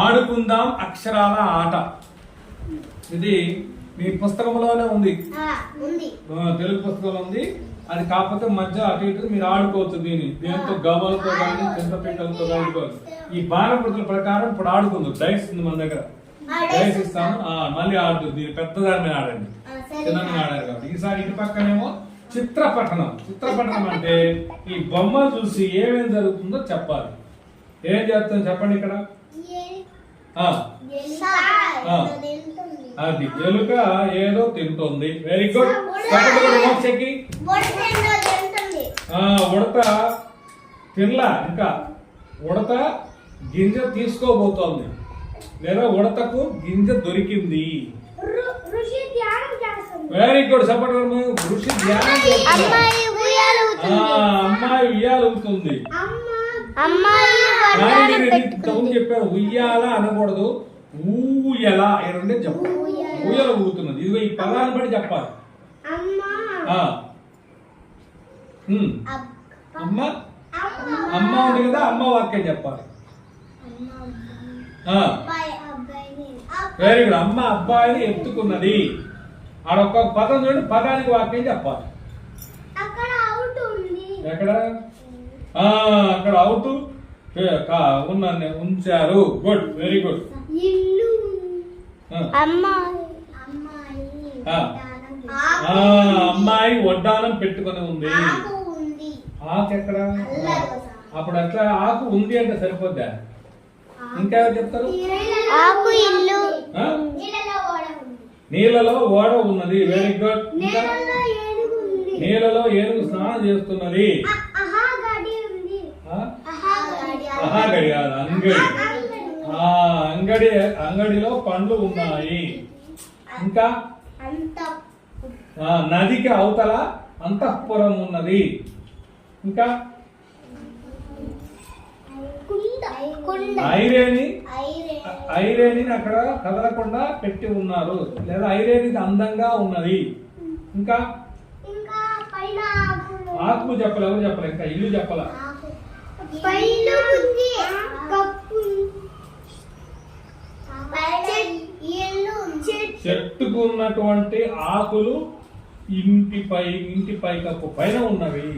ఆడుకుందాం అక్షరాల ఆట. ఇది మీ పుస్తకంలోనే ఉంది, తెలుగు పుస్తకంలో ఉంది. అది కాకపోతే మధ్య అటు ఇటు మీరు ఆడుకోవచ్చు. దీంతో గవ్వలతో కానీ చింతపిక్కలతో ఆడుకోవచ్చు. ఈ బాణపడుతుల ప్రకారం ఇప్పుడు ఆడుకుందాం. డైస్ ఉంది మన దగ్గర, డైస్ ఇస్తాను. మళ్ళీ ఆడుతుంది. దీని పెద్దదాని మీద ఆడండి, చిన్న ఆడారు కాబట్టి. ఈసారి ఇటు పక్కనేమో చిత్రపఠనం. చిత్రపఠనం అంటే ఈ బొమ్మలు చూసి ఏమేం జరుగుతుందో చెప్పాలి. ఏం చేస్తాం చెప్పండి. ఇక్కడ అది ఎలుక ఏదో తింటుంది. Very good. ఉడత తినలా, ఇంకా ఉడత గింజ తీసుకోబోతోంది, లేదా ఉడతకు గింజ దొరికింది. Very good. చెప్పండి. ఋషి ధ్యానం చేస్తుంది. అమ్మాయి ఉయ్యాలుగుతుంది. చెప్పారు ఉయ్యాల అనకూడదు, ఊయల. ఈ రెండే చెప్పాలి. ఊయల ఊగుతున్నది. ఇదిగో ఈ పదాన్ని బట్టి చెప్పాలి. అమ్మ అమ్మ ఉంది కదా, అమ్మ వాక్యం చెప్పాలి. Very good. అమ్మ అబ్బాయిని ఎత్తుకున్నది. ఆడొక్క పదం చూడండి, పదానికి వాక్యం చెప్పాలి. ఎక్కడ? అక్కడ అవుట్ ఉంచారు. Good, very good. అమ్మాయి వడ్డానం పెట్టుకుని ఉంది. ఆకు ఎక్కడ? అప్పుడు అట్లా ఆకు ఉంది అంటే సరిపోద్దా? ఇంకా చెప్తారు. నీళ్ళలో ఓడ ఉన్నది. Very good. నీళ్ళలో ఏనుగు స్నానం చేస్తున్నది. అహాగడి కాదు, అంగడి. అంగడిలో పండ్లు ఉన్నాయి. ఇంకా నదికి అవతల అంతఃపురం ఉన్నది. ఇంకా ఐరేని అక్కడ కదలకుండా పెట్టి ఉన్నారు, లేదా ఐరేని అందంగా ఉన్నది. ఇంకా ఆకు చెప్పలే, ఎవరు చెప్పలే. ఇంకా ఇల్లు చెప్పాల. చెట్టుకు ఉన్నటువంటి ఆకులు ఇంటి పైకప్పు పైన ఉన్నవి.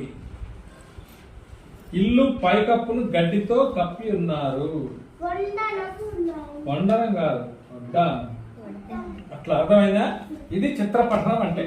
ఇల్లు పైకప్పును గడ్డితో కప్పి ఉన్నారు. వండనం కాదు, అట్లా అర్థమైందా? ఇది చిత్రపఠనం అంటే.